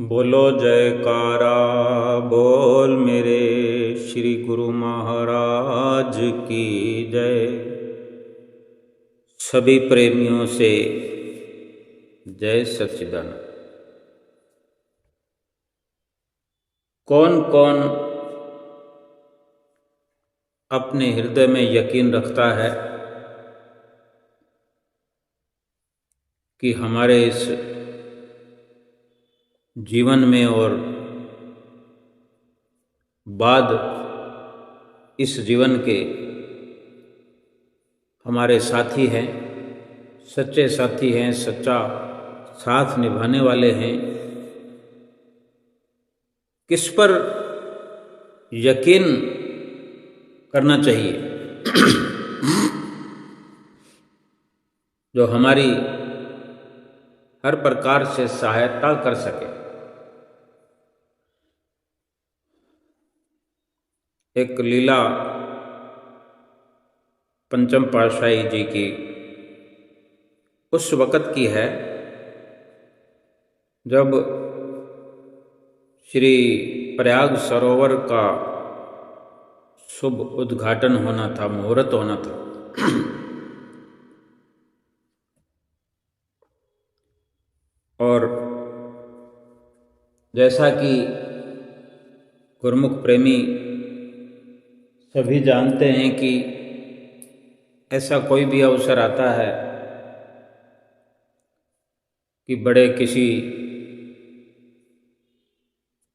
बोलो जयकारा बोल मेरे श्री गुरु महाराज की जय। सभी प्रेमियों से जय सच्चिदानंद। कौन कौन अपने हृदय में यकीन रखता है कि हमारे इस जीवन में और बाद इस जीवन के हमारे साथी हैं, सच्चे साथी हैं, सच्चा साथ निभाने वाले हैं। किस पर यकीन करना चाहिए जो हमारी हर प्रकार से सहायता कर सके। एक लीला पंचम पातशाही जी की उस वक़्त की है जब श्री प्रयाग सरोवर का शुभ उद्घाटन होना था, मुहूर्त होना था। और जैसा कि गुरुमुख प्रेमी सभी जानते हैं कि ऐसा कोई भी अवसर आता है कि बड़े किसी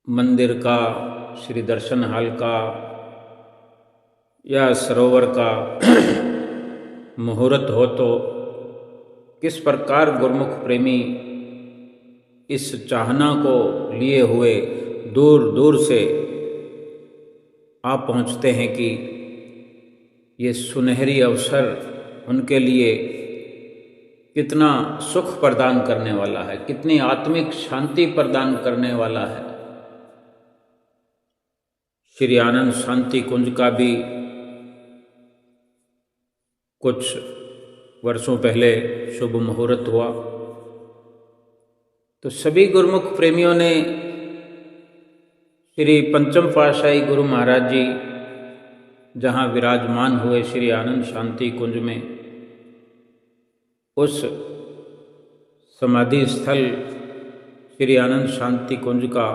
मंदिर का, श्री दर्शन हाल का या सरोवर का मुहूर्त हो तो किस प्रकार गुरुमुख प्रेमी इस चाहना को लिए हुए दूर दूर से आप पहुँचते हैं कि ये सुनहरी अवसर उनके लिए कितना सुख प्रदान करने वाला है, कितनी आत्मिक शांति प्रदान करने वाला है। श्री आनंद शांति कुंज का भी कुछ वर्षों पहले शुभ मुहूर्त हुआ तो सभी गुरुमुख प्रेमियों ने श्री पंचम पातशाही गुरु महाराज जी जहाँ विराजमान हुए श्री आनंद शांति कुंज में, उस समाधि स्थल श्री आनंद शांति कुंज का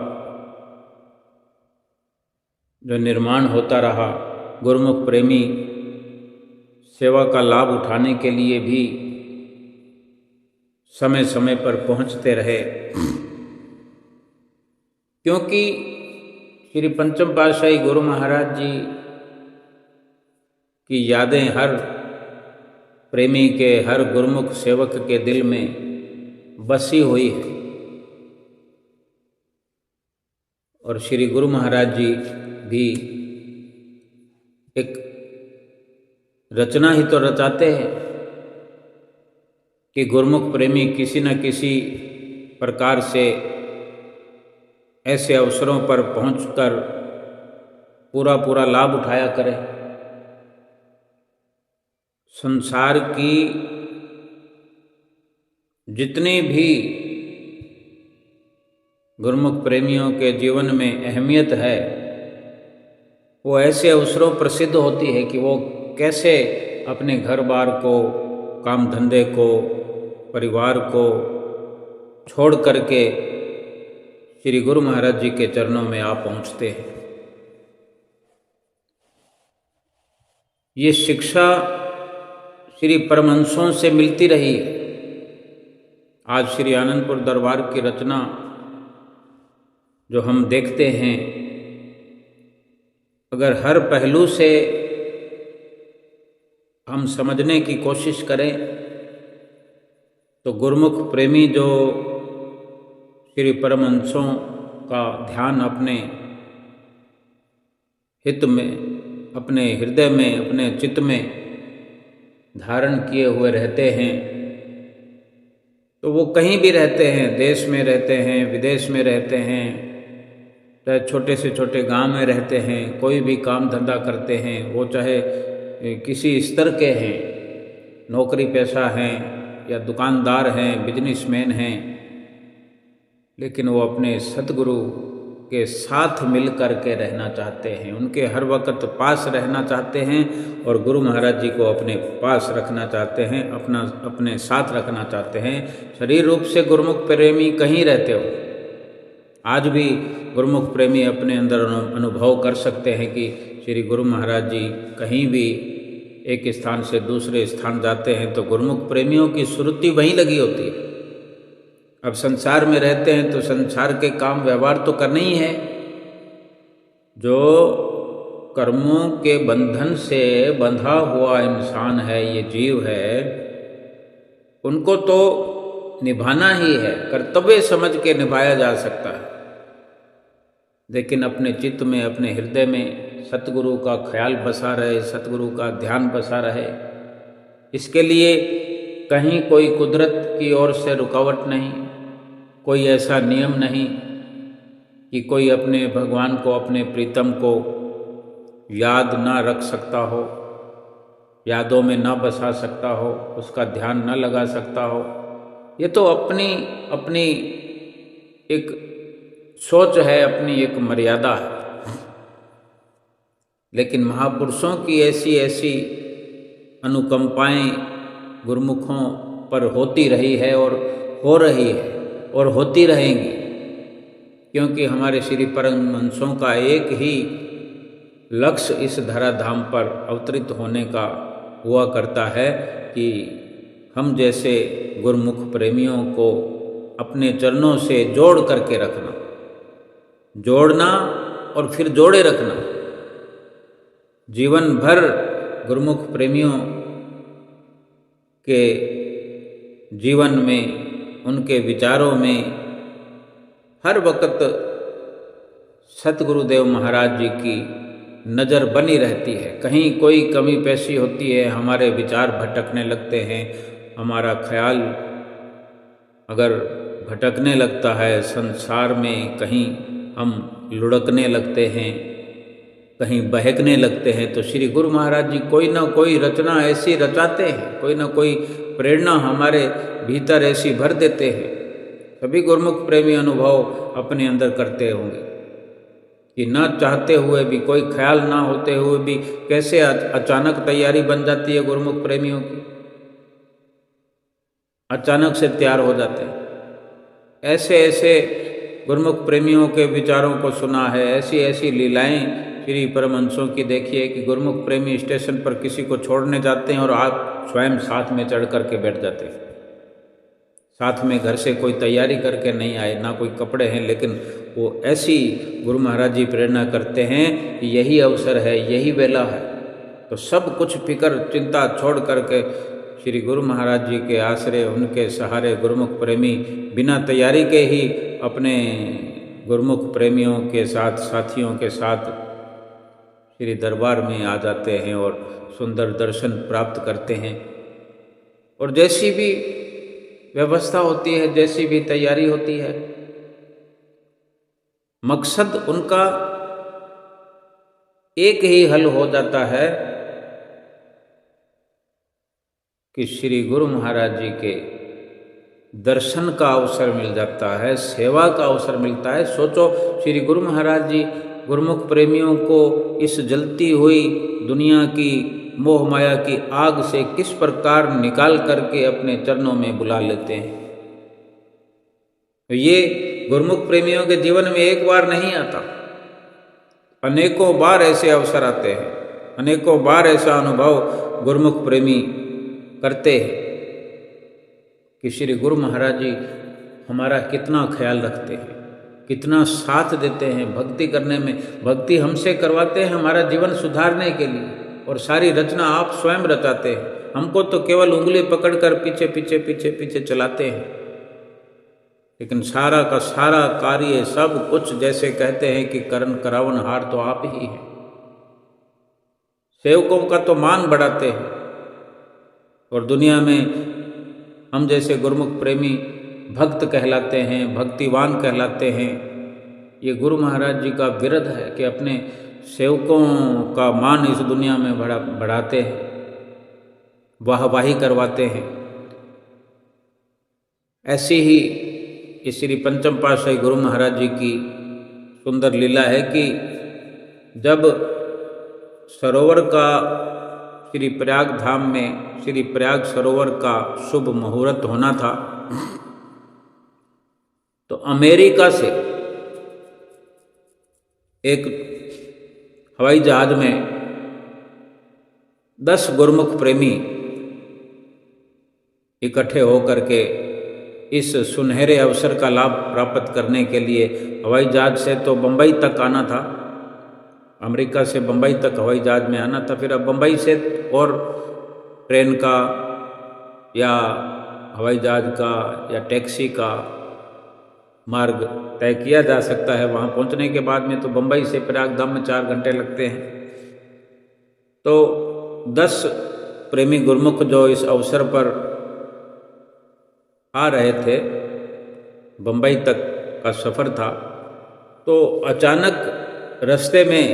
जो निर्माण होता रहा, गुरुमुख प्रेमी सेवा का लाभ उठाने के लिए भी समय समय पर पहुंचते रहे। क्योंकि श्री पंचम पातशाही गुरु महाराज जी की यादें हर प्रेमी के, हर गुरुमुख सेवक के दिल में बसी हुई है। और श्री गुरु महाराज जी भी एक रचना ही तो रचाते हैं कि गुरुमुख प्रेमी किसी न किसी प्रकार से ऐसे अवसरों पर पहुंचकर पूरा लाभ उठाया करें। संसार की जितनी भी गुरुमुख प्रेमियों के जीवन में अहमियत है वो ऐसे अवसरों पर सिद्ध होती है कि वो कैसे अपने घर बार को, काम धंधे को, परिवार को छोड़ करके श्री गुरु महाराज जी के चरणों में आप पहुँचते हैं। ये शिक्षा श्री परमहंसों से मिलती रही है। आज श्री आनंदपुर दरबार की रचना जो हम देखते हैं, अगर हर पहलू से हम समझने की कोशिश करें तो गुरुमुख प्रेमी जो श्री परमहंसों का ध्यान अपने हित में, अपने हृदय में, अपने चित्त में धारण किए हुए रहते हैं, तो वो कहीं भी रहते हैं, देश में रहते हैं, विदेश में रहते हैं, चाहे छोटे से छोटे गांव में रहते हैं, कोई भी काम धंधा करते हैं, वो चाहे किसी स्तर के हैं, नौकरी पेशा हैं या दुकानदार हैं, बिजनेसमैन हैं लेकिन वो अपने सतगुरु के साथ मिल कर के रहना चाहते हैं, उनके हर वक्त पास रहना चाहते हैं और गुरु महाराज जी को अपने पास रखना चाहते हैं, अपने साथ रखना चाहते हैं। शरीर रूप से गुरुमुख प्रेमी कहीं रहते हो, आज भी गुरुमुख प्रेमी अपने अंदर अनुभव कर सकते हैं कि श्री गुरु महाराज जी कहीं भी एक स्थान से दूसरे स्थान जाते हैं तो गुरुमुख प्रेमियों की सुरती वहीं लगी होती है। अब संसार में रहते हैं तो संसार के काम व्यवहार तो करना ही है। जो कर्मों के बंधन से बंधा हुआ इंसान है, ये जीव है, उनको तो निभाना ही है, कर्तव्य समझ के निभाया जा सकता है। लेकिन अपने चित्त में, अपने हृदय में सतगुरु का ख्याल बसा रहे, सतगुरु का ध्यान बसा रहे, इसके लिए कहीं कोई कुदरत की ओर से रुकावट नहीं, कोई ऐसा नियम नहीं कि कोई अपने भगवान को, अपने प्रीतम को याद ना रख सकता हो, यादों में ना बसा सकता हो, उसका ध्यान ना लगा सकता हो। ये तो अपनी एक सोच है, अपनी एक मर्यादा है। लेकिन महापुरुषों की ऐसी अनुकंपाएं गुरुमुखों पर होती रही है और हो रही है और होती रहेंगी, क्योंकि हमारे श्री परमहंसों का एक ही लक्ष्य इस धराधाम पर अवतरित होने का हुआ करता है कि हम जैसे गुरुमुख प्रेमियों को अपने चरणों से जोड़ करके रखना, जोड़ना और फिर जोड़े रखना। जीवन भर गुरुमुख प्रेमियों के जीवन में, उनके विचारों में हर वक्त सतगुरुदेव महाराज जी की नज़र बनी रहती है। कहीं कोई कमी पेशी होती है, हमारे विचार भटकने लगते हैं, हमारा ख्याल अगर भटकने लगता है, संसार में कहीं हम लुढ़कने लगते हैं, कहीं बहकने लगते हैं, तो श्री गुरु महाराज जी कोई ना कोई रचना ऐसी रचाते हैं, कोई ना कोई प्रेरणा हमारे भीतर ऐसी भर देते हैं। सभी गुरुमुख प्रेमी अनुभव अपने अंदर करते होंगे कि न चाहते हुए भी, कोई ख्याल ना होते हुए भी कैसे अचानक तैयारी बन जाती है गुरुमुख प्रेमियों की, अचानक से तैयार हो जाते हैं। ऐसे गुरुमुख प्रेमियों के विचारों को सुना है, ऐसी लीलाएं श्री परमहंसों की देखिए कि गुरुमुख प्रेमी स्टेशन पर किसी को छोड़ने जाते हैं और आप स्वयं साथ में चढ़ करके बैठ जाते हैं। साथ में घर से कोई तैयारी करके नहीं आए, ना कोई कपड़े हैं, लेकिन वो ऐसी गुरु महाराज जी प्रेरणा करते हैं कि यही अवसर है, यही वेला है, तो सब कुछ फिक्र चिंता छोड़ करके श्री गुरु महाराज जी के आश्रय, उनके सहारे गुरुमुख प्रेमी बिना तैयारी के ही अपने गुरुमुख प्रेमियों के साथ, साथियों के साथ श्री दरबार में आ जाते हैं और सुंदर दर्शन प्राप्त करते हैं। और जैसी भी व्यवस्था होती है, जैसी भी तैयारी होती है, मकसद उनका एक ही हल हो जाता है कि श्री गुरु महाराज जी के दर्शन का अवसर मिल जाता है, सेवा का अवसर मिलता है। सोचो, श्री गुरु महाराज जी गुरुमुख प्रेमियों को इस जलती हुई दुनिया की मोह माया की आग से किस प्रकार निकाल करके अपने चरणों में बुला लेते हैं। तो ये गुरुमुख प्रेमियों के जीवन में एक बार नहीं आता, अनेकों बार ऐसे अवसर आते हैं, अनेकों बार ऐसा अनुभव गुरुमुख प्रेमी करते हैं कि श्री गुरु महाराज जी हमारा कितना ख्याल रखते हैं, कितना साथ देते हैं भक्ति करने में। भक्ति हमसे करवाते हैं हमारा जीवन सुधारने के लिए, और सारी रचना आप स्वयं रचाते हैं। हमको तो केवल उंगली पकड़कर पीछे चलाते हैं, लेकिन सारा का सारा कार्य, सब कुछ, जैसे कहते हैं कि करण करावन हार तो आप ही हैं। सेवकों का तो मान बढ़ाते हैं, और दुनिया में हम जैसे गुरुमुख प्रेमी भक्त कहलाते हैं, भक्तिवान कहलाते हैं। ये गुरु महाराज जी का विरध है कि अपने सेवकों का मान इस दुनिया में बढ़ाते हैं, वाहवाही करवाते हैं। ऐसी ही इस श्री पंचम पातशाही गुरु महाराज जी की सुंदर लीला है कि जब सरोवर का श्री प्रयाग धाम में श्री प्रयाग सरोवर का शुभ मुहूर्त होना था, तो अमेरिका से एक हवाई जहाज में 10 गुरुमुख प्रेमी इकट्ठे होकर के इस सुनहरे अवसर का लाभ प्राप्त करने के लिए हवाई जहाज से तो बम्बई तक आना था, अमेरिका से बम्बई तक हवाई जहाज में आना था। फिर अब बम्बई से और ट्रेन का या हवाई जहाज का या टैक्सी का मार्ग तय किया जा सकता है। वहाँ पहुँचने के बाद में तो बम्बई से प्रयागधाम में 4 घंटे लगते हैं। तो 10 प्रेमी गुरुमुख जो इस अवसर पर आ रहे थे, बम्बई तक का सफ़र था, तो अचानक रास्ते में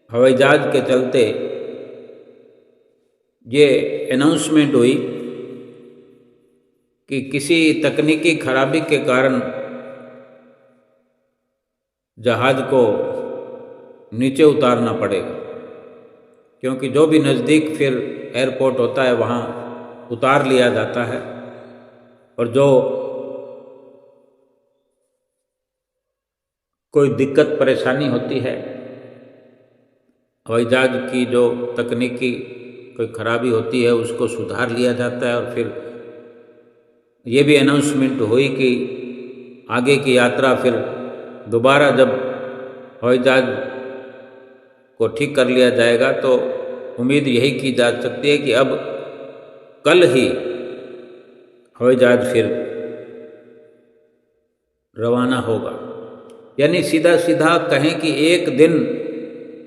हवाई जहाज के चलते ये अनाउंसमेंट हुई कि किसी तकनीकी खराबी के कारण जहाज को नीचे उतारना पड़ेगा, क्योंकि जो भी नज़दीक फिर एयरपोर्ट होता है वहाँ उतार लिया जाता है, और जो कोई दिक्कत परेशानी होती है, हवाई जहाज की जो तकनीकी कोई खराबी होती है उसको सुधार लिया जाता है। और फिर ये भी अनाउंसमेंट हुई कि आगे की यात्रा फिर दोबारा जब हवाई जहाज को ठीक कर लिया जाएगा तो उम्मीद यही की जा सकती है कि अब कल ही हवाई जहाज फिर रवाना होगा। यानी सीधा सीधा कहें कि 1 दिन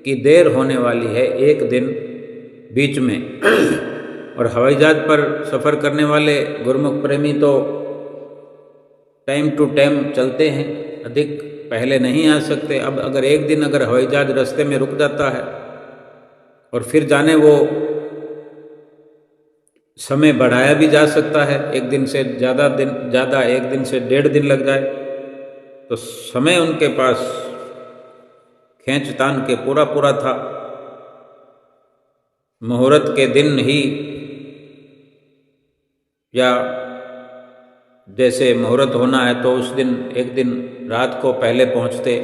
की देर होने वाली है, 1 दिन बीच में। और हवाई जहाज पर सफ़र करने वाले गुरुमुख प्रेमी तो टाइम टू टाइम चलते हैं, अधिक पहले नहीं आ सकते। अब अगर 1 दिन अगर हवाई जहाज रास्ते में रुक जाता है और फिर जाने वो समय बढ़ाया भी जा सकता है, 1 दिन से ज़्यादा 1 दिन से 1.5 दिन लग जाए, तो समय उनके पास खींचतान के पूरा था। मुहूर्त के दिन ही या जैसे मुहूर्त होना है तो उस दिन 1 दिन रात को पहले पहुंचते।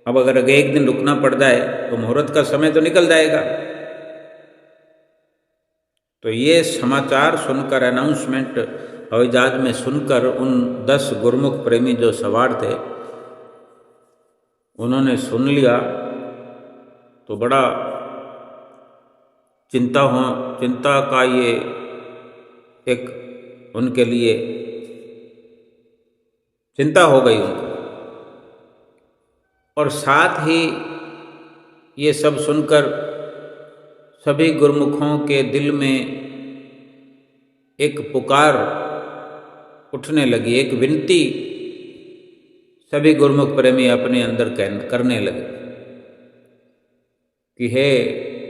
अब अगर 1 दिन रुकना पड़ जाए तो मुहूर्त का समय तो निकल जाएगा। तो ये समाचार सुनकर, अनाउंसमेंट हवाई जहाज में सुनकर उन 10 गुरुमुख प्रेमी जो सवार थे उन्होंने सुन लिया तो बड़ा चिंता का ये एक उनके लिए चिंता हो गई उनको। और साथ ही ये सब सुनकर सभी गुरुमुखों के दिल में एक पुकार उठने लगी, एक विनती सभी गुरुमुख प्रेमी अपने अंदर करने लगे कि हे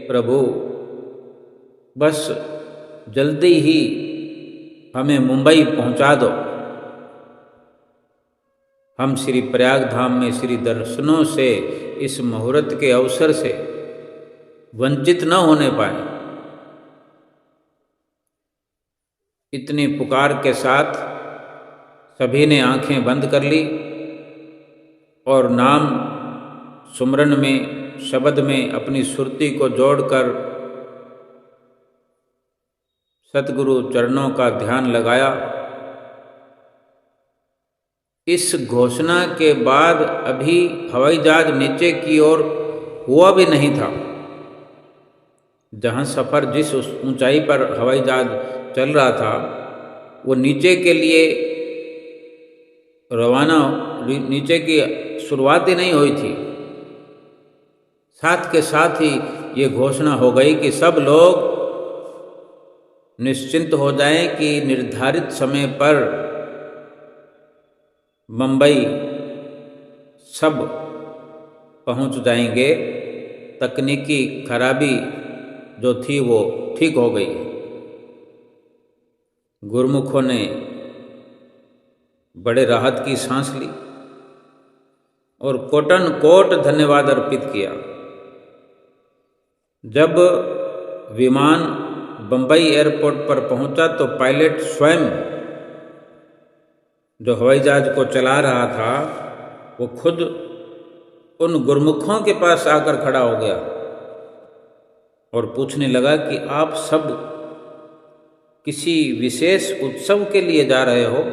प्रभु, बस जल्दी ही हमें मुंबई पहुंचा दो। हम श्री प्रयाग धाम में श्री दर्शनों से, इस मुहूर्त के अवसर से वंचित न होने पाए। इतनी पुकार के साथ सभी ने आंखें बंद कर ली और नाम सुमरन में, शब्द में अपनी सुरती को जोड़कर सतगुरु चरणों का ध्यान लगाया। इस घोषणा के बाद अभी हवाई जहाज नीचे की ओर हुआ भी नहीं था। जहाँ सफ़र, जिस ऊंचाई पर हवाई जहाज चल रहा था, वो नीचे के लिए रवाना, नीचे की शुरुआत ही नहीं हुई थी। साथ के साथ ही ये घोषणा हो गई कि सब लोग निश्चिंत हो जाएं कि निर्धारित समय पर मुंबई सब पहुंच जाएंगे। तकनीकी खराबी जो थी वो ठीक हो गई। गुरुमुखों ने बड़े राहत की सांस ली और कोटन कोट धन्यवाद अर्पित किया। जब विमान बंबई एयरपोर्ट पर पहुंचा तो पायलट स्वयं जो हवाई जहाज को चला रहा था वो खुद उन गुरमुखों के पास आकर खड़ा हो गया और पूछने लगा कि आप सब किसी विशेष उत्सव के लिए जा रहे हो?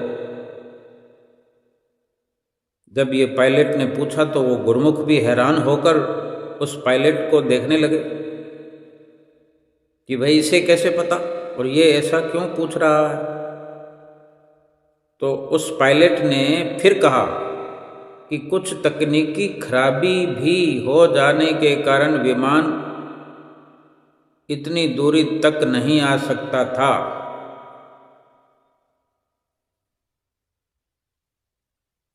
जब ये पायलट ने पूछा तो वो गुरमुख भी हैरान होकर उस पायलट को देखने लगे कि भाई इसे कैसे पता और ये ऐसा क्यों पूछ रहा है। तो उस पायलट ने फिर कहा कि कुछ तकनीकी खराबी भी हो जाने के कारण विमान इतनी दूरी तक नहीं आ सकता था।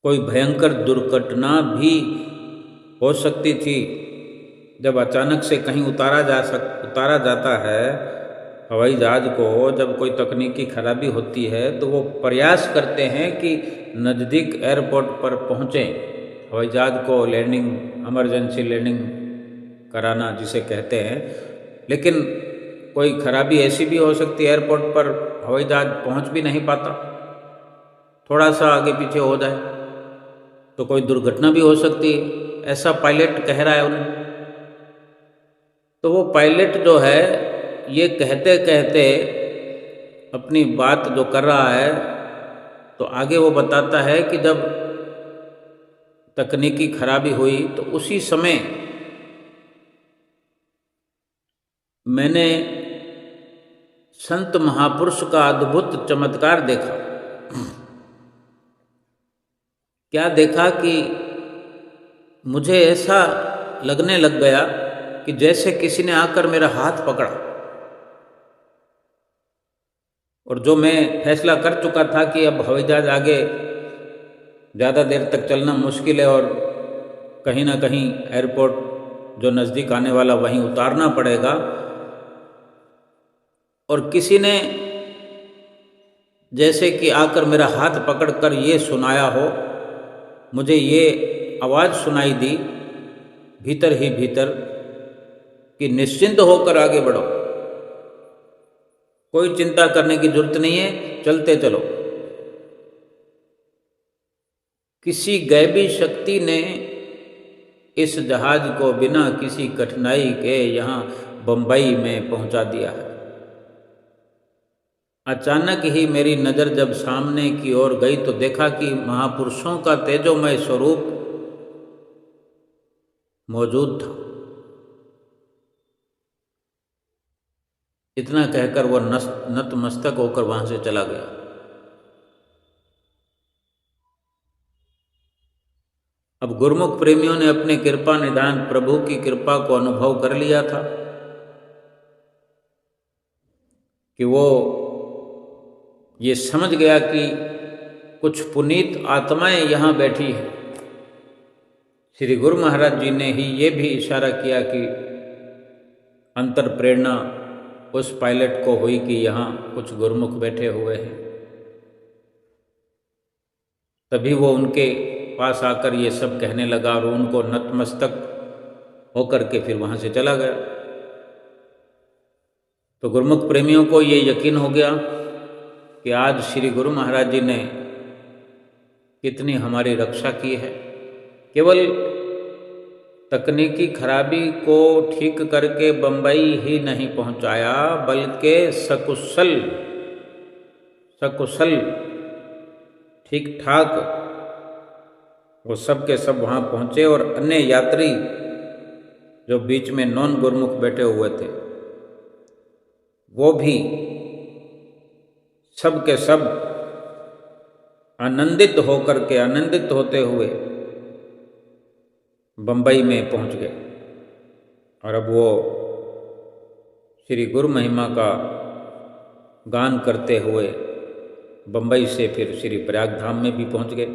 कोई भयंकर दुर्घटना भी हो सकती थी। जब अचानक से कहीं उतारा जाता है हवाई जहाज को, जब कोई तकनीकी खराबी होती है तो वो प्रयास करते हैं कि नज़दीक एयरपोर्ट पर पहुँचें, हवाई जहाज को लैंडिंग, इमरजेंसी लैंडिंग कराना जिसे कहते हैं। लेकिन कोई खराबी ऐसी भी हो सकती है एयरपोर्ट पर हवाई जहाज पहुँच भी नहीं पाता, थोड़ा सा आगे पीछे हो जाए तो कोई दुर्घटना भी हो सकती है, ऐसा पायलट कह रहा है उन्हें। तो वो पायलट जो है ये कहते कहते अपनी बात जो कर रहा है तो आगे वो बताता है कि जब तकनीकी खराबी हुई तो उसी समय मैंने संत महापुरुष का अद्भुत चमत्कार देखा। क्या देखा कि मुझे ऐसा लगने लग गया कि जैसे किसी ने आकर मेरा हाथ पकड़ा और जो मैं फैसला कर चुका था कि अब हवाई जहाज आगे ज़्यादा देर तक चलना मुश्किल है और कहीं ना कहीं एयरपोर्ट जो नज़दीक आने वाला वहीं उतारना पड़ेगा, और किसी ने जैसे कि आकर मेरा हाथ पकड़कर ये सुनाया हो, मुझे ये आवाज़ सुनाई दी भीतर ही भीतर कि निश्चिंत होकर आगे बढ़ो, कोई चिंता करने की जरूरत नहीं है, चलते चलो। किसी गैबी शक्ति ने इस जहाज को बिना किसी कठिनाई के यहाँ बंबई में पहुँचा दिया है। अचानक ही मेरी नज़र जब सामने की ओर गई तो देखा कि महापुरुषों का तेजोमय स्वरूप मौजूद था। इतना कहकर वह नतमस्तक होकर वहां से चला गया। अब गुरमुख प्रेमियों ने अपने कृपा निधान प्रभु की कृपा को अनुभव कर लिया था कि वो ये समझ गया कि कुछ पुनीत आत्माएं यहाँ बैठी हैं। श्री गुरु महाराज जी ने ही ये भी इशारा किया कि अंतर प्रेरणा उस पायलट को हुई कि यहाँ कुछ गुरमुख बैठे हुए हैं। तभी वो उनके पास आकर ये सब कहने लगा और उनको नतमस्तक होकर के फिर वहाँ से चला गया। तो गुरमुख प्रेमियों को ये यकीन हो गया कि आज श्री गुरु महाराज जी ने कितनी हमारी रक्षा की है। केवल तकनीकी खराबी को ठीक करके बंबई ही नहीं पहुंचाया, बल्कि सकुशल ठीक ठाक वो सब के सब वहाँ पहुँचे और अन्य यात्री जो बीच में नॉन गुरमुख बैठे हुए थे वो भी सब के सब आनंदित होते हुए बंबई में पहुंच गए। और अब वो श्री गुरु महिमा का गान करते हुए बंबई से फिर श्री प्रयाग धाम में भी पहुंच गए।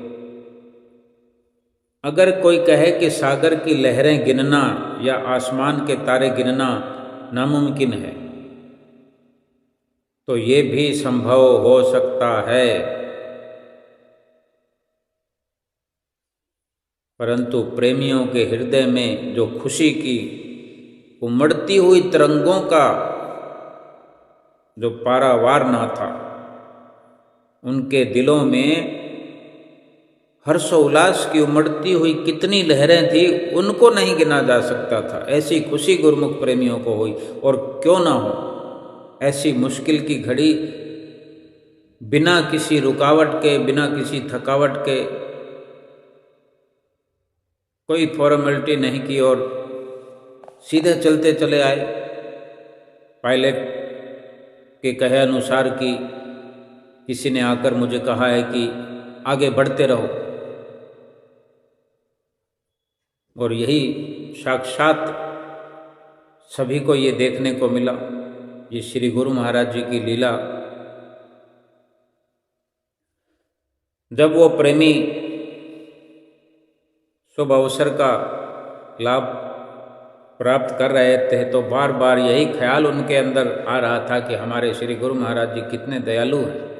अगर कोई कहे कि सागर की लहरें गिनना या आसमान के तारे गिनना नामुमकिन है, तो ये भी संभव हो सकता है परंतु प्रेमियों के हृदय में जो खुशी की उमड़ती हुई तरंगों का जो पारावार ना था, उनके दिलों में हर्षोल्लास की उमड़ती हुई कितनी लहरें थी, उनको नहीं गिना जा सकता था। ऐसी खुशी गुरुमुख प्रेमियों को हुई। और क्यों ना हो, ऐसी मुश्किल की घड़ी बिना किसी रुकावट के, बिना किसी थकावट के, कोई फॉर्मेलिटी नहीं की और सीधे चलते चले आए। पायलट के कहे अनुसार कि किसी ने आकर मुझे कहा है कि आगे बढ़ते रहो, और यही साक्षात सभी को ये देखने को मिला। ये श्री गुरु महाराज जी की लीला। जब वो प्रेमी शुभ अवसर का लाभ प्राप्त कर रहे थे, तो बार बार यही ख्याल उनके अंदर आ रहा था कि हमारे श्री गुरु महाराज जी कितने दयालु हैं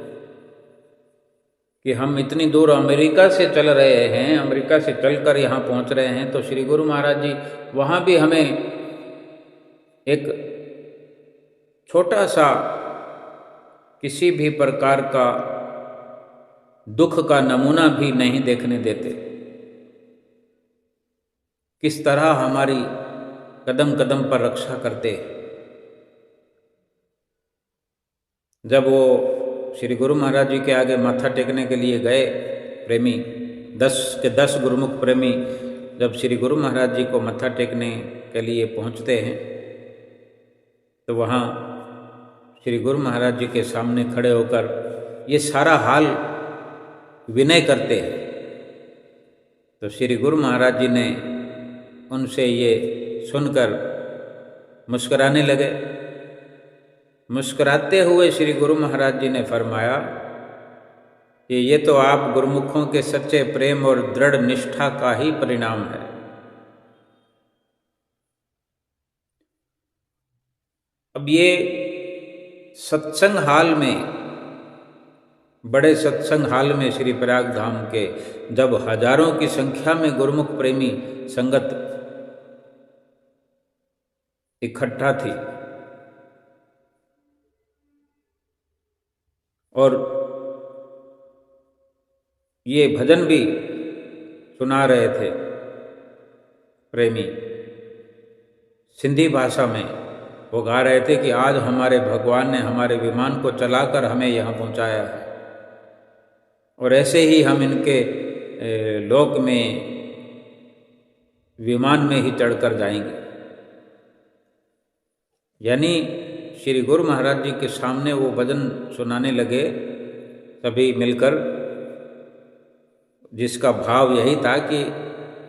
कि हम इतनी दूर अमेरिका से चल रहे हैं, अमेरिका से चलकर यहाँ पहुँच रहे हैं, तो श्री गुरु महाराज जी वहाँ भी हमें एक छोटा सा किसी भी प्रकार का दुख का नमूना भी नहीं देखने देते। किस तरह हमारी कदम कदम पर रक्षा करते। जब वो श्री गुरु महाराज जी के आगे माथा टेकने के लिए गए प्रेमी, 10 के 10 गुरुमुख प्रेमी जब श्री गुरु महाराज जी को माथा टेकने के लिए पहुंचते हैं, तो वहाँ श्री गुरु महाराज जी के सामने खड़े होकर ये सारा हाल विनय करते हैं। तो श्री गुरु महाराज जी ने उनसे ये सुनकर मुस्कुराने लगे। मुस्कुराते हुए श्री गुरु महाराज जी ने फरमाया कि ये तो आप गुरुमुखों के सच्चे प्रेम और दृढ़ निष्ठा का ही परिणाम है। अब ये सत्संग हाल में, बड़े सत्संग हाल में श्री प्रयाग धाम के जब हजारों की संख्या में गुरुमुख प्रेमी संगत इकट्ठा थी और ये भजन भी सुना रहे थे प्रेमी, सिंधी भाषा में वो गा रहे थे कि आज हमारे भगवान ने हमारे विमान को चलाकर हमें यहाँ पहुँचाया है, और ऐसे ही हम इनके लोक में विमान में ही चढ़कर जाएंगे। यानी श्री गुरु महाराज जी के सामने वो भजन सुनाने लगे सभी मिलकर, जिसका भाव यही था कि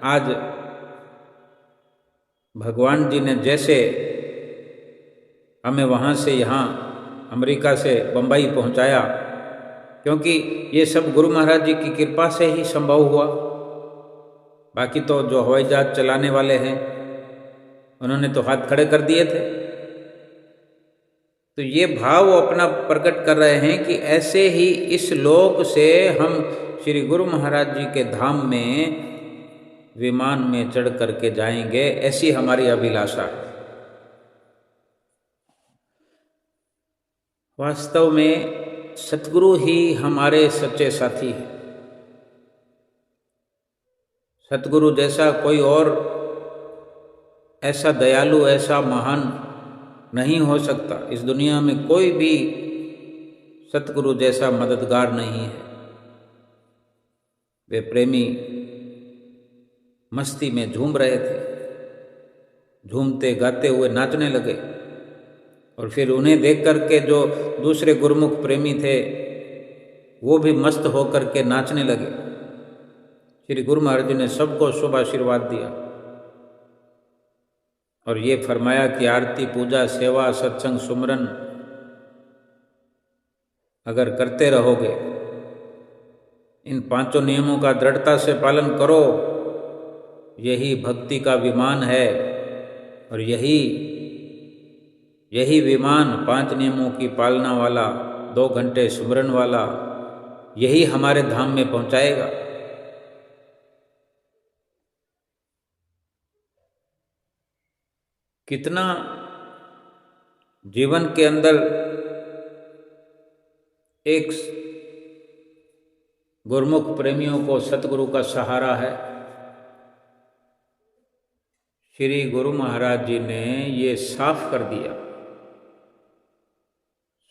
आज भगवान जी ने जैसे हमें वहाँ से यहाँ अमेरिका से बम्बई पहुँचाया, क्योंकि ये सब गुरु महाराज जी की कृपा से ही संभव हुआ। बाकी तो जो हवाई जहाज चलाने वाले हैं उन्होंने तो हाथ खड़े कर दिए थे। तो ये भाव अपना प्रकट कर रहे हैं कि ऐसे ही इस लोक से हम श्री गुरु महाराज जी के धाम में विमान में चढ़ करके जाएंगे, ऐसी हमारी अभिलाषा है। वास्तव में सतगुरु ही हमारे सच्चे साथी हैं। सतगुरु जैसा कोई और ऐसा दयालु, ऐसा महान नहीं हो सकता। इस दुनिया में कोई भी सतगुरु जैसा मददगार नहीं है। वे प्रेमी मस्ती में झूम रहे थे, झूमते गाते हुए नाचने लगे, और फिर उन्हें देख करके जो दूसरे गुरुमुख प्रेमी थे वो भी मस्त होकर के नाचने लगे। श्री गुरु महाराज जी ने सबको शुभ आशीर्वाद दिया और ये फरमाया कि आरती, पूजा, सेवा, सत्संग, सुमरन अगर करते रहोगे, इन 5 नियमों का दृढ़ता से पालन करो, यही भक्ति का विमान है। और यही विमान 5 नियमों की पालना वाला, 2 घंटे सुमरन वाला, यही हमारे धाम में पहुंचाएगा। कितना जीवन के अंदर एक गुरुमुख प्रेमियों को सतगुरु का सहारा है। श्री गुरु महाराज जी ने ये साफ कर दिया,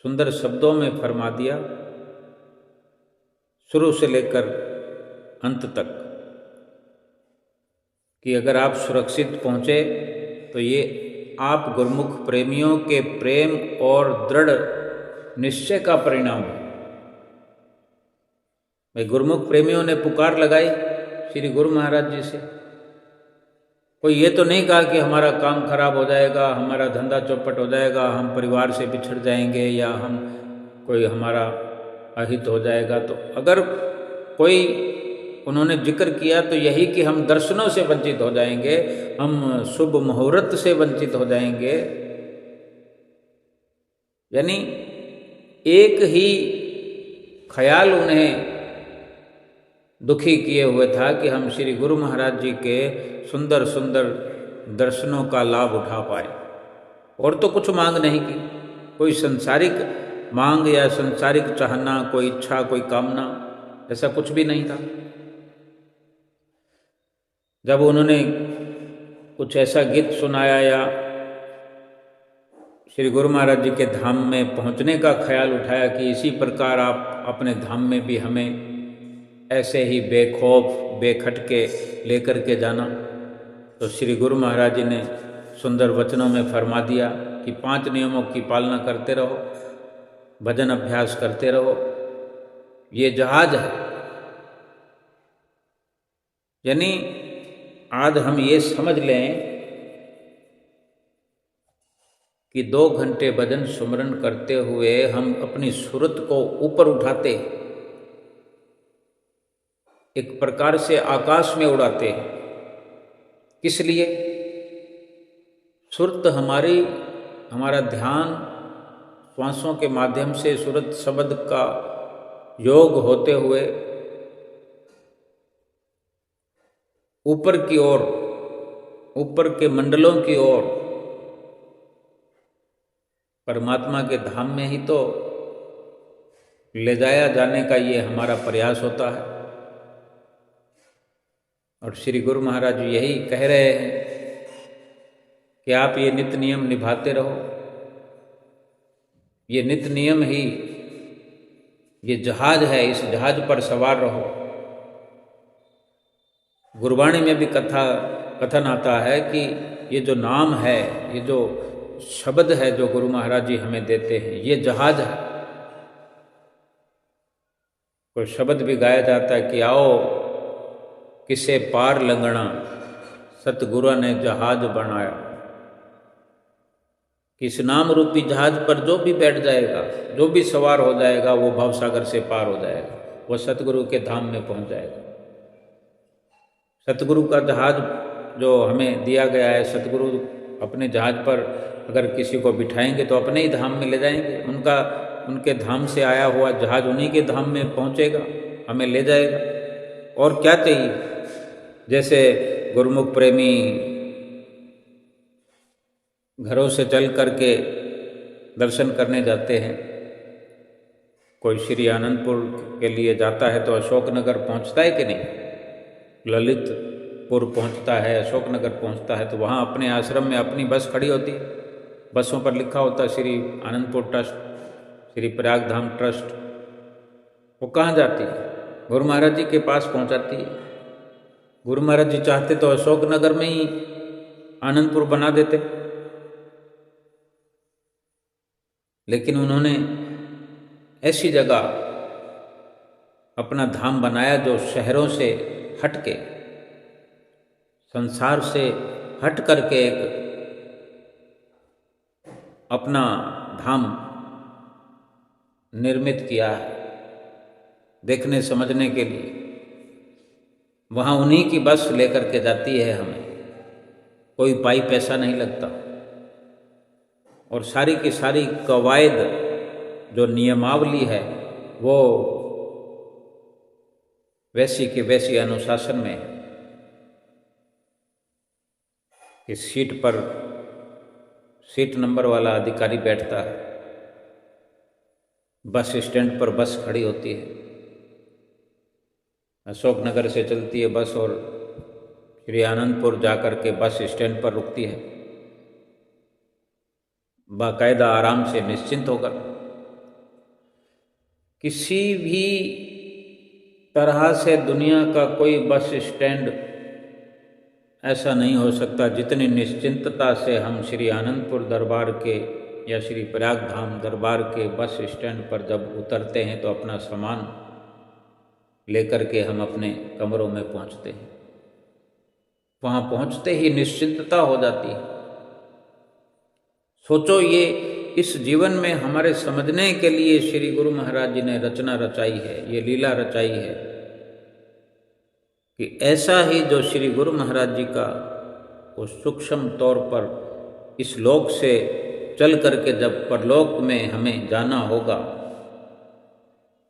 सुंदर शब्दों में फरमा दिया, शुरू से लेकर अंत तक, कि अगर आप सुरक्षित पहुँचे तो ये आप गुरुमुख प्रेमियों के प्रेम और दृढ़ निश्चय का परिणाम है। भाई गुरुमुख प्रेमियों ने पुकार लगाई श्री गुरु महाराज जी से। कोई ये तो नहीं कहा कि हमारा काम खराब हो जाएगा, हमारा धंधा चौपट हो जाएगा, हम परिवार से बिछड़ जाएंगे, या हम कोई हमारा अहित हो जाएगा। तो अगर कोई उन्होंने जिक्र किया तो यही कि हम दर्शनों से वंचित हो जाएंगे, हम शुभ मुहूर्त से वंचित हो जाएंगे। यानी एक ही ख्याल उन्हें दुखी किए हुए था कि हम श्री गुरु महाराज जी के सुंदर सुंदर दर्शनों का लाभ उठा पाए, और तो कुछ मांग नहीं की। कोई संसारिक मांग या संसारिक चाहना, कोई इच्छा, कोई कामना, ऐसा कुछ भी नहीं था। जब उन्होंने कुछ ऐसा गीत सुनाया या श्री गुरु महाराज जी के धाम में पहुंचने का ख्याल उठाया कि इसी प्रकार आप अपने धाम में भी हमें ऐसे ही बेखौफ बेखटके लेकर के जाना, तो श्री गुरु महाराज जी ने सुंदर वचनों में फरमा दिया कि 5 नियमों की पालना करते रहो, भजन अभ्यास करते रहो, ये जहाज है। यानी आज हम ये समझ लें कि 2 घंटे भजन सुमरन करते हुए हम अपनी सूरत को ऊपर उठाते हैं, एक प्रकार से आकाश में उड़ाते हैं। किस लिए? सुरत हमारा ध्यान श्वासों के माध्यम से सुरत शब्द का योग होते हुए ऊपर की ओर, ऊपर के मंडलों की ओर, परमात्मा के धाम में ही तो ले जाया जाने का ये हमारा प्रयास होता है। और श्री गुरु महाराज जी यही कह रहे हैं कि आप ये नित्य नियम निभाते रहो। ये नित्य नियम ही ये जहाज है, इस जहाज पर सवार रहो। गुरबाणी में भी कथन आता है कि ये जो नाम है, ये जो शब्द है जो गुरु महाराज जी हमें देते हैं, ये जहाज है। कोई शब्द भी गाया जाता है कि आओ किसे पार लंघना, सतगुरु ने जहाज बनाया। किस नाम रूपी जहाज पर जो भी बैठ जाएगा, जो भी सवार हो जाएगा, वो भवसागर से पार हो जाएगा, वो सतगुरु के धाम में पहुंच जाएगा। सतगुरु का जहाज जो हमें दिया गया है, सतगुरु अपने जहाज पर अगर किसी को बिठाएंगे तो अपने ही धाम में ले जाएंगे। उनके धाम से आया हुआ जहाज उन्हीं के धाम में पहुंचेगा, हमें ले जाएगा। और क्या चाहिए? जैसे गुरुमुख प्रेमी घरों से चल करके दर्शन करने जाते हैं, कोई श्री आनंदपुर के लिए जाता है तो अशोकनगर पहुंचता है कि नहीं, ललितपुर पहुंचता है, अशोकनगर पहुंचता है, तो वहाँ अपने आश्रम में अपनी बस खड़ी होती है। बसों पर लिखा होता है श्री आनंदपुर ट्रस्ट, श्री प्रयाग धाम ट्रस्ट। वो कहाँ जाती है? गुरु महाराज जी के पास पहुंचाती है। गुरु महाराज जी चाहते तो अशोकनगर में ही आनंदपुर बना देते, लेकिन उन्होंने ऐसी जगह अपना धाम बनाया जो शहरों से हट के, संसार से हट करके एक अपना धाम निर्मित किया है देखने समझने के लिए। वहाँ उन्हीं की बस लेकर के जाती है हमें, कोई पाई पैसा नहीं लगता। और सारी की सारी कवायद जो नियमावली है वो वैसी के वैसी अनुशासन में है कि सीट पर सीट नंबर वाला अधिकारी बैठता है, बस स्टैंड पर बस खड़ी होती है, अशोकनगर से चलती है बस और श्री आनंदपुर जाकर के बस स्टैंड पर रुकती है, बाकायदा आराम से निश्चिंत होकर। किसी भी तरह से दुनिया का कोई बस स्टैंड ऐसा नहीं हो सकता जितनी निश्चिंतता से हम श्री आनंदपुर दरबार के या श्री प्रयाग धाम दरबार के बस स्टैंड पर जब उतरते हैं तो अपना सामान लेकर के हम अपने कमरों में पहुंचते हैं। वहाँ पहुंचते ही निश्चिंतता हो जाती है। सोचो, ये इस जीवन में हमारे समझने के लिए श्री गुरु महाराज जी ने रचना रचाई है, ये लीला रचाई है कि ऐसा ही जो श्री गुरु महाराज जी का वो सूक्ष्म तौर पर इस लोक से चल करके जब परलोक में हमें जाना होगा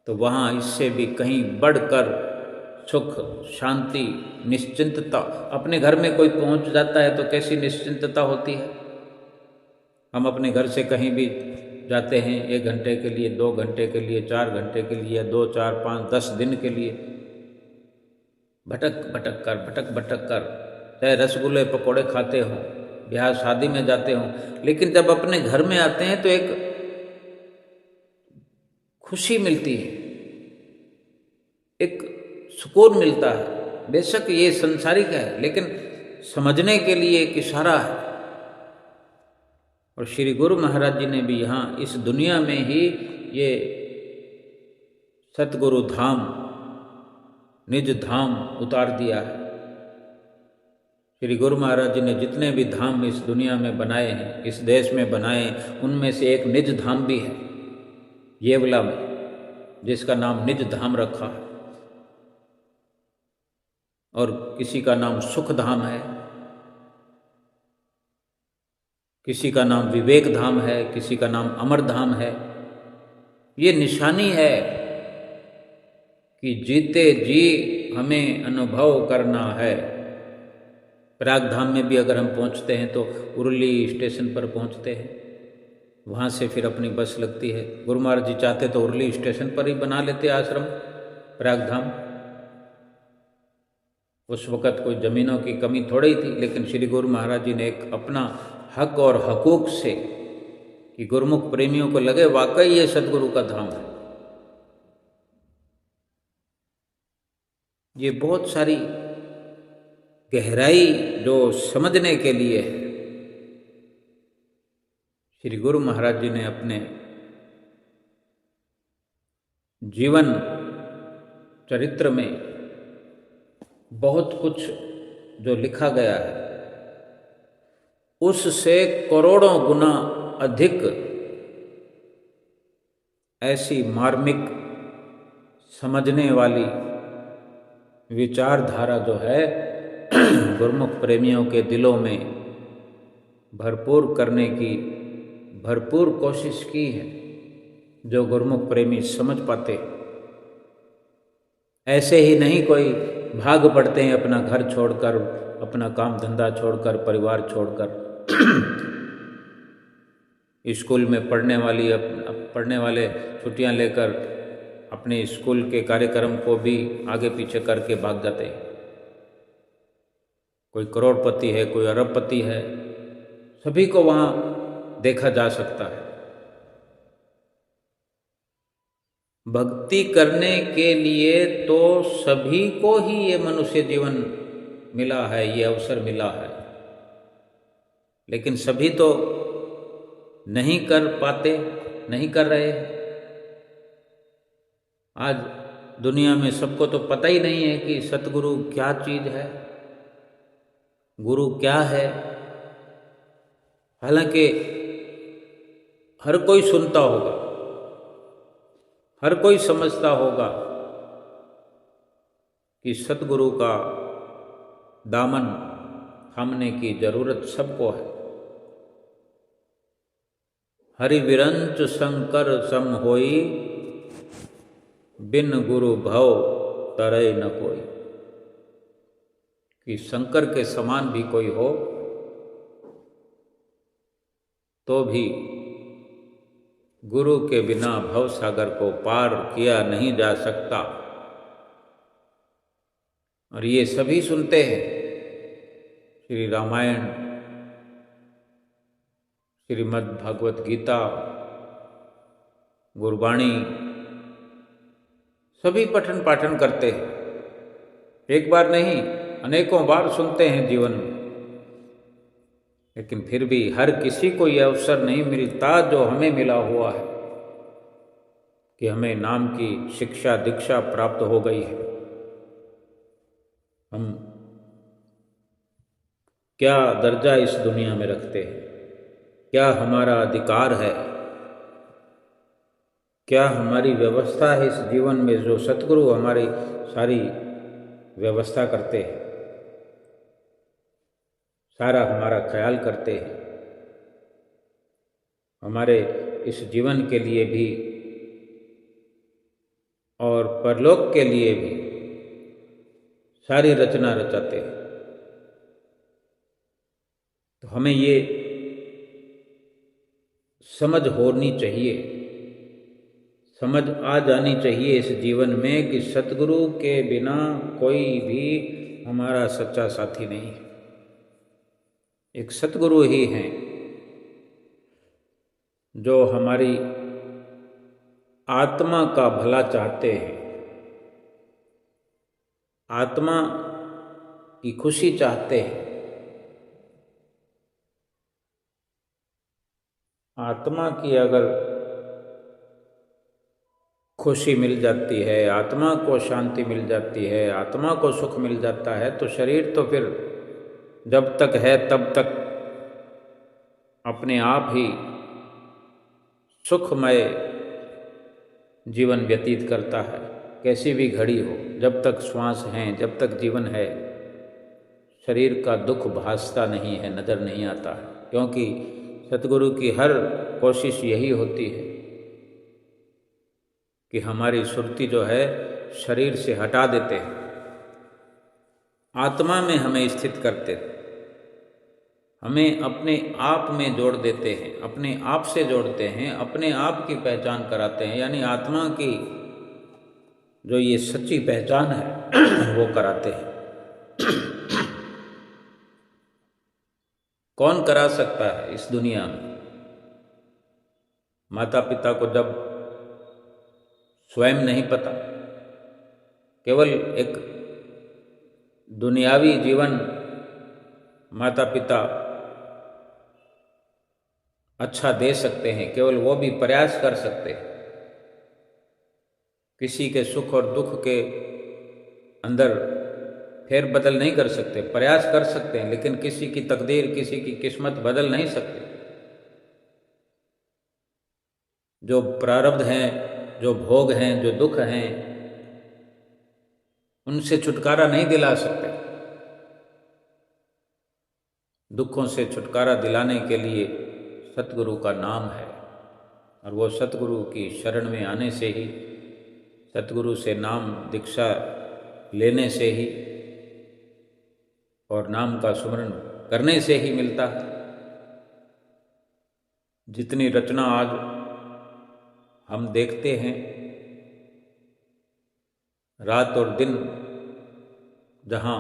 तो वहाँ इससे भी कहीं बढ़कर सुख, शांति, निश्चिंतता। अपने घर में कोई पहुँच जाता है तो कैसी निश्चिंतता होती है। हम अपने घर से कहीं भी जाते हैं 1 घंटे के लिए, 2 घंटे के लिए, 4 घंटे के लिए, 2, 4, 5, 10 दिन के लिए भटक भटक कर चाहे रसगुल्ले पकौड़े खाते हों, ब्याह शादी में जाते हों, लेकिन जब अपने घर में आते हैं तो एक खुशी मिलती है, एक सुकून मिलता है। बेशक ये संसारिक है लेकिन समझने के लिए एक इशारा है। और श्री गुरु महाराज जी ने भी यहाँ इस दुनिया में ही ये सतगुरु धाम, निज धाम उतार दिया है। श्री गुरु महाराज जी ने जितने भी धाम इस दुनिया में बनाए हैं, इस देश में बनाए हैं, उनमें से एक निज धाम भी है येवला में, जिसका नाम निज धाम रखा है। और किसी का नाम सुख धाम है, किसी का नाम विवेक धाम है, किसी का नाम अमर धाम है। ये निशानी है कि जीते जी हमें अनुभव करना है। प्रयाग धाम में भी अगर हम पहुंचते हैं तो उरली स्टेशन पर पहुंचते हैं, वहाँ से फिर अपनी बस लगती है। गुरु महाराज जी चाहते तो उरली स्टेशन पर ही बना लेते आश्रम प्रयाग धाम। उस वक़्त कोई ज़मीनों की कमी थोड़ी ही थी, लेकिन श्री गुरु महाराज जी ने एक अपना हक और हकूक़ से कि गुरुमुख प्रेमियों को लगे वाकई ये सतगुरु का धाम है। ये बहुत सारी गहराई जो समझने के लिए है। श्री गुरु महाराज जी ने अपने जीवन चरित्र में बहुत कुछ जो लिखा गया है उससे करोड़ों गुना अधिक ऐसी मार्मिक समझने वाली विचारधारा जो है गुरुमुख प्रेमियों के दिलों में भरपूर करने की भरपूर कोशिश की है, जो गुरुमुख प्रेमी समझ पाते। ऐसे ही नहीं कोई भाग पड़ते हैं अपना घर छोड़कर, अपना काम धंधा छोड़कर, परिवार छोड़कर। स्कूल में पढ़ने वाले छुट्टियां लेकर अपने स्कूल के कार्यक्रम को भी आगे पीछे करके भाग जाते हैं। कोई करोड़पति है, कोई अरबपति है, सभी को वहाँ देखा जा सकता है। भक्ति करने के लिए तो सभी को ही ये मनुष्य जीवन मिला है, ये अवसर मिला है, लेकिन सभी तो नहीं कर पाते, नहीं कर रहे। आज दुनिया में सबको तो पता ही नहीं है कि सतगुरु क्या चीज़ है, गुरु क्या है। हालांकि हर कोई सुनता होगा, हर कोई समझता होगा कि सतगुरु का दामन थामने की जरूरत सबको है। हरि विरंच शंकर सम होई, बिन गुरु भव तरय न कोई। कि शंकर के समान भी कोई हो तो भी गुरु के बिना भव सागर को पार किया नहीं जा सकता। और ये सभी सुनते हैं। श्री रामायण, श्रीमद् भागवत गीता, गुरबाणी सभी पठन पाठन करते हैं। एक बार नहीं, अनेकों बार सुनते हैं जीवन में। लेकिन फिर भी हर किसी को यह अवसर नहीं मिलता जो हमें मिला हुआ है कि हमें नाम की शिक्षा दीक्षा प्राप्त हो गई है। हम क्या दर्जा इस दुनिया में रखते हैं, क्या हमारा अधिकार है, क्या हमारी व्यवस्था है इस जीवन में जो सतगुरु हमारी सारी व्यवस्था करते हैं, सारा हमारा ख्याल करते हैं, हमारे इस जीवन के लिए भी और परलोक के लिए भी सारी रचना रचाते हैं। तो हमें ये समझ होनी चाहिए, समझ आ जानी चाहिए इस जीवन में कि सतगुरु के बिना कोई भी हमारा सच्चा साथी नहीं है। एक सतगुरु ही हैं जो हमारी आत्मा का भला चाहते हैं, आत्मा की खुशी चाहते हैं। आत्मा की अगर खुशी मिल जाती है, आत्मा को शांति मिल जाती है, आत्मा को सुख मिल जाता है, तो शरीर तो फिर जब तक है तब तक अपने आप ही सुखमय जीवन व्यतीत करता है। कैसी भी घड़ी हो, जब तक श्वास हैं, जब तक जीवन है, शरीर का दुख भासता नहीं है, नज़र नहीं आता है। क्योंकि सतगुरु की हर कोशिश यही होती है कि हमारी सुरती जो है शरीर से हटा देते हैं, आत्मा में हमें स्थित करते, हमें अपने आप में जोड़ देते हैं, अपने आप से जोड़ते हैं, अपने आप की पहचान कराते हैं। यानी आत्मा की जो ये सच्ची पहचान है वो कराते हैं। कौन करा सकता है इस दुनिया में? माता पिता को जब स्वयं नहीं पता, केवल एक दुनियावी जीवन माता पिता अच्छा दे सकते हैं, केवल वो भी प्रयास कर सकते हैं। किसी के सुख और दुख के अंदर फेर बदल नहीं कर सकते, प्रयास कर सकते हैं, लेकिन किसी की तकदीर, किसी की किस्मत बदल नहीं सकते। जो प्रारब्ध हैं, जो भोग हैं, जो दुख हैं, उनसे छुटकारा नहीं दिला सकते। दुखों से छुटकारा दिलाने के लिए सतगुरु का नाम है, और वो सतगुरु की शरण में आने से ही, सतगुरु से नाम दीक्षा लेने से ही और नाम का सुमरन करने से ही मिलता है। जितनी रचना आज हम देखते हैं, रात और दिन जहाँ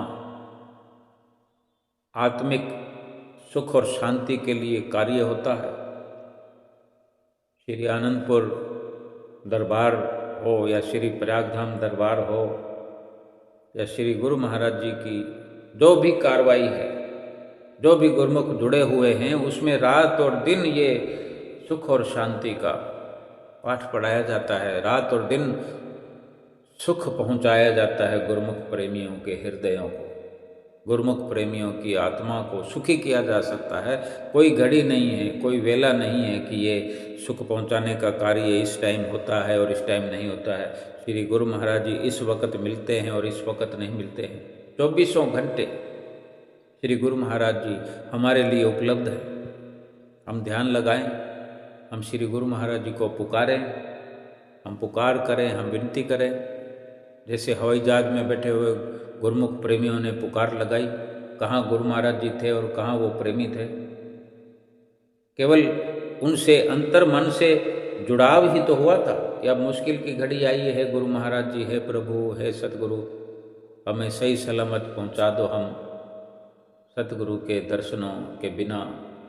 आत्मिक सुख और शांति के लिए कार्य होता है, श्री आनंदपुर दरबार हो या श्री प्रयागधाम दरबार हो या श्री गुरु महाराज जी की जो भी कार्रवाई है, जो भी गुरुमुख जुड़े हुए हैं, उसमें रात और दिन ये सुख और शांति का पाठ पढ़ाया जाता है। रात और दिन सुख पहुंचाया जाता है गुरुमुख प्रेमियों के हृदयों को। गुरुमुख प्रेमियों की आत्मा को सुखी किया जा सकता है। कोई घड़ी नहीं है, कोई वेला नहीं है कि ये सुख पहुंचाने का कार्य इस टाइम होता है और इस टाइम नहीं होता है। श्री गुरु महाराज जी इस वक्त मिलते हैं और इस वक्त नहीं मिलते हैं। 24 घंटे श्री गुरु महाराज जी हमारे लिए उपलब्ध है। हम ध्यान लगाएं, हम श्री गुरु महाराज जी को पुकारें, हम पुकार करें, हम विनती करें। जैसे हवाई जहाज में बैठे हुए गुरुमुख प्रेमियों ने पुकार लगाई, कहाँ गुरु महाराज जी थे और कहाँ वो प्रेमी थे। केवल उनसे अंतर मन से जुड़ाव ही तो हुआ था कि अब मुश्किल की घड़ी आई है, गुरु महाराज जी, है प्रभु, है सतगुरु, हमें सही सलामत पहुंचा दो। हम सतगुरु के दर्शनों के बिना,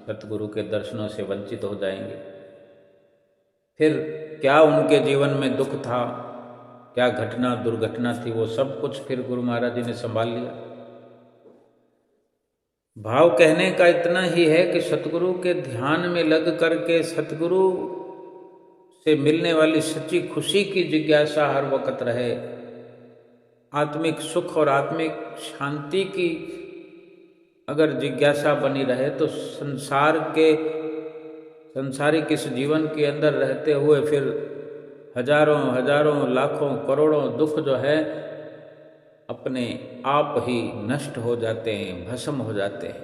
सतगुरु के दर्शनों से वंचित हो जाएंगे। फिर क्या उनके जीवन में दुख था, क्या घटना दुर्घटना थी, वो सब कुछ फिर गुरु महाराज जी ने संभाल लिया। भाव कहने का इतना ही है कि सतगुरु के ध्यान में लग करके सतगुरु से मिलने वाली सच्ची खुशी की जिज्ञासा हर वक्त रहे, आत्मिक सुख और आत्मिक शांति की अगर जिज्ञासा बनी रहे तो संसारिक इस जीवन के अंदर रहते हुए फिर हजारों हजारों लाखों करोड़ों दुख जो है अपने आप ही नष्ट हो जाते हैं, भस्म हो जाते हैं।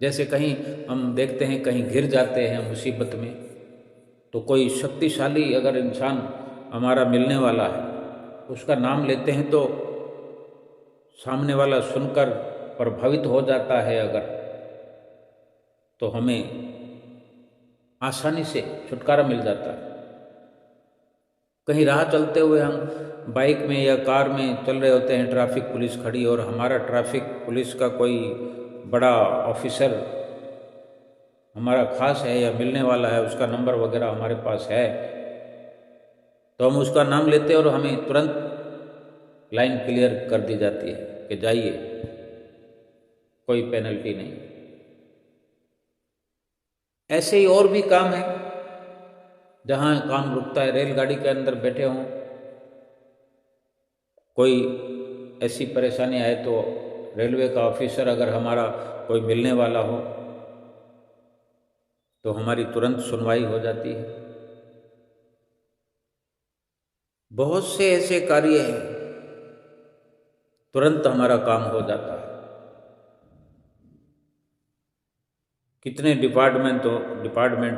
जैसे कहीं हम देखते हैं कहीं घिर जाते हैं मुसीबत में, तो कोई शक्तिशाली अगर इंसान हमारा मिलने वाला है, उसका नाम लेते हैं तो सामने वाला सुनकर प्रभावित हो जाता है अगर, तो हमें आसानी से छुटकारा मिल जाता है। कहीं राह चलते हुए हम बाइक में या कार में चल रहे होते हैं, ट्रैफिक पुलिस खड़ी, और हमारा ट्रैफिक पुलिस का कोई बड़ा ऑफिसर हमारा खास है या मिलने वाला है, उसका नंबर वगैरह हमारे पास है, तो हम उसका नाम लेते हैं और हमें तुरंत लाइन क्लियर कर दी जाती है कि जाइए, कोई पेनल्टी नहीं। ऐसे ही और भी काम है जहाँ काम रुकता है। रेलगाड़ी के अंदर बैठे हों, कोई ऐसी परेशानी आए तो रेलवे का ऑफिसर अगर हमारा कोई मिलने वाला हो तो हमारी तुरंत सुनवाई हो जाती है। बहुत से ऐसे कार्य हैं, तुरंत हमारा काम हो जाता है। कितने डिपार्टमेंट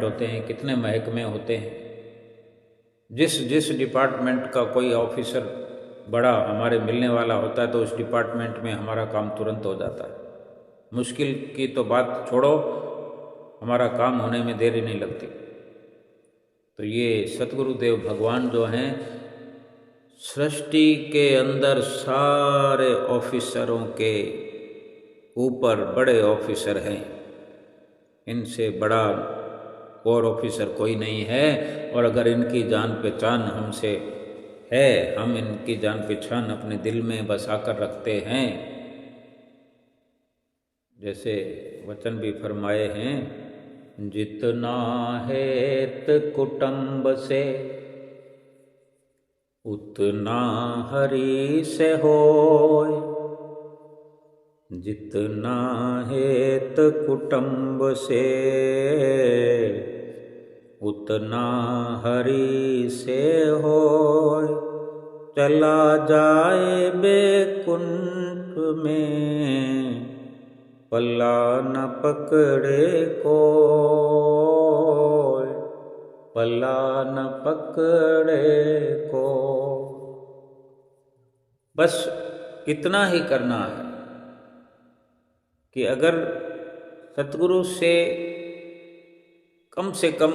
होते हैं, कितने महकमे होते हैं, जिस डिपार्टमेंट का कोई ऑफिसर बड़ा हमारे मिलने वाला होता है तो उस डिपार्टमेंट में हमारा काम तुरंत हो जाता है। मुश्किल की तो बात छोड़ो, हमारा काम होने में देरी नहीं लगती। तो ये सतगुरुदेव भगवान जो हैं, सृष्टि के अंदर सारे ऑफिसरों के ऊपर बड़े ऑफिसर हैं, इनसे बड़ा और ऑफिसर कोई नहीं है। और अगर इनकी जान पहचान हमसे है, हम इनकी जान पहचान अपने दिल में बसा कर रखते हैं, जैसे वचन भी फरमाए हैं, जितना हेत कुटुंब से उतना हरि से होय, जितना हेत कुटुंब से उतना हरि से होय, चला जाए बेकुंठ में पल्ला न पकड़े कोय, पल्ला न पकड़े को। बस इतना ही करना है कि अगर सतगुरु से कम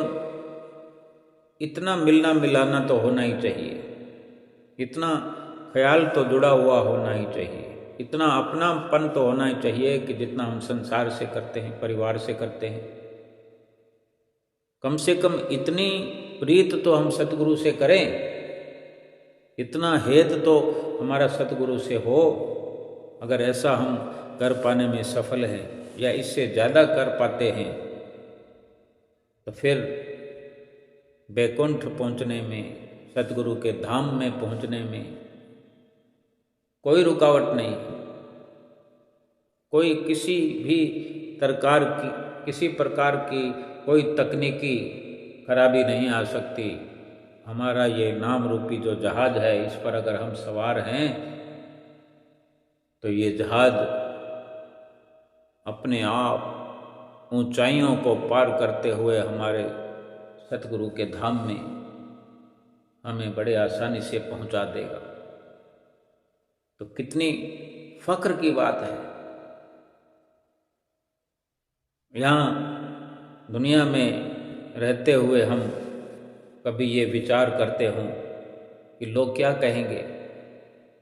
इतना मिलना मिलाना तो होना ही चाहिए, इतना ख्याल तो जुड़ा हुआ होना ही चाहिए, इतना अपनापन तो होना ही चाहिए कि जितना हम संसार से करते हैं, परिवार से करते हैं, कम से कम इतनी प्रीत तो हम सतगुरु से करें, इतना हेत तो हमारा सतगुरु से हो। अगर ऐसा हम कर पाने में सफल हैं या इससे ज़्यादा कर पाते हैं तो फिर बैकुंठ पहुँचने में, सतगुरु के धाम में पहुँचने में कोई रुकावट नहीं, कोई किसी प्रकार की कोई तकनीकी खराबी नहीं आ सकती। हमारा ये नाम रूपी जो जहाज है, इस पर अगर हम सवार हैं तो ये जहाज अपने आप ऊंचाइयों को पार करते हुए हमारे सतगुरु के धाम में हमें बड़े आसानी से पहुंचा देगा। तो कितनी फख्र की बात है। यहाँ दुनिया में रहते हुए हम कभी ये विचार करते हों कि लोग क्या कहेंगे,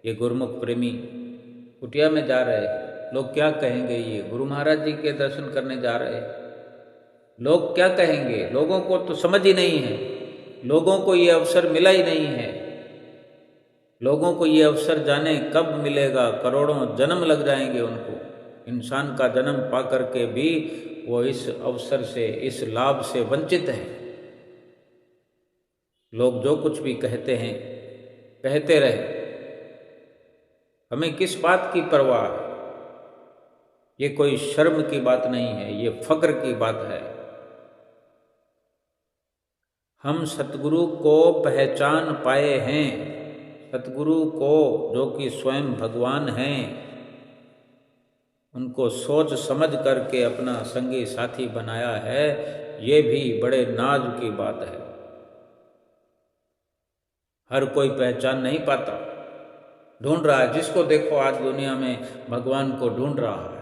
ये गुरुमुख प्रेमी कुटिया में जा रहे हैं, लोग क्या कहेंगे, ये गुरु महाराज जी के दर्शन करने जा रहे हैं, लोग क्या कहेंगे। लोगों को तो समझ ही नहीं है, लोगों को ये अवसर मिला ही नहीं है, लोगों को ये अवसर जाने कब मिलेगा, करोड़ों जन्म लग जाएंगे उनको। इंसान का जन्म पा करके भी वो इस अवसर से, इस लाभ से वंचित है। लोग जो कुछ भी कहते हैं कहते रहे, हमें किस बात की परवाह। ये कोई शर्म की बात नहीं है, ये फक्र की बात है। हम सतगुरु को पहचान पाए हैं, सतगुरु को जो कि स्वयं भगवान हैं, उनको सोच समझ करके अपना संगी साथी बनाया है, ये भी बड़े नाज की बात है। हर कोई पहचान नहीं पाता, ढूंढ रहा है। जिसको देखो आज दुनिया में भगवान को ढूंढ रहा है।